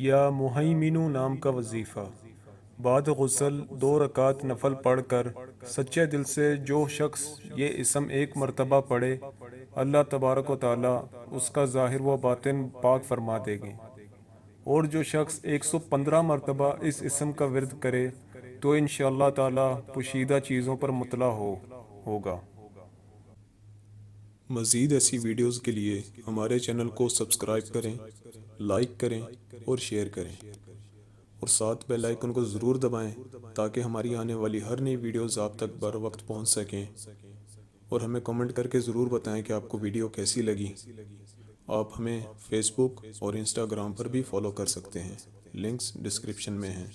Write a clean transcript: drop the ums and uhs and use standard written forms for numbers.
یا مہیمنو نام کا وظیفہ۔ بعد غسل 2 رکعت نفل پڑھ کر سچے دل سے جو شخص یہ اسم ایک مرتبہ پڑھے، اللہ تبارک و تعالی اس کا ظاہر و باطن پاک فرما دے گے۔ اور جو شخص 115 مرتبہ اس اسم کا ورد کرے تو انشاءاللہ تعالی پوشیدہ چیزوں پر مطلع ہوگا۔ مزید ایسی ویڈیوز کے لیے ہمارے چینل کو سبسکرائب کریں، لائک کریں اور شیئر کریں، اور ساتھ بیل آئیکن کو ضرور دبائیں تاکہ ہماری آنے والی ہر نئی ویڈیوز آپ تک بر وقت پہنچ سکیں، اور ہمیں کمنٹ کر کے ضرور بتائیں کہ آپ کو ویڈیو کیسی لگی۔ آپ ہمیں فیس بک اور انسٹاگرام پر بھی فالو کر سکتے ہیں، لنکس ڈسکرپشن میں ہیں۔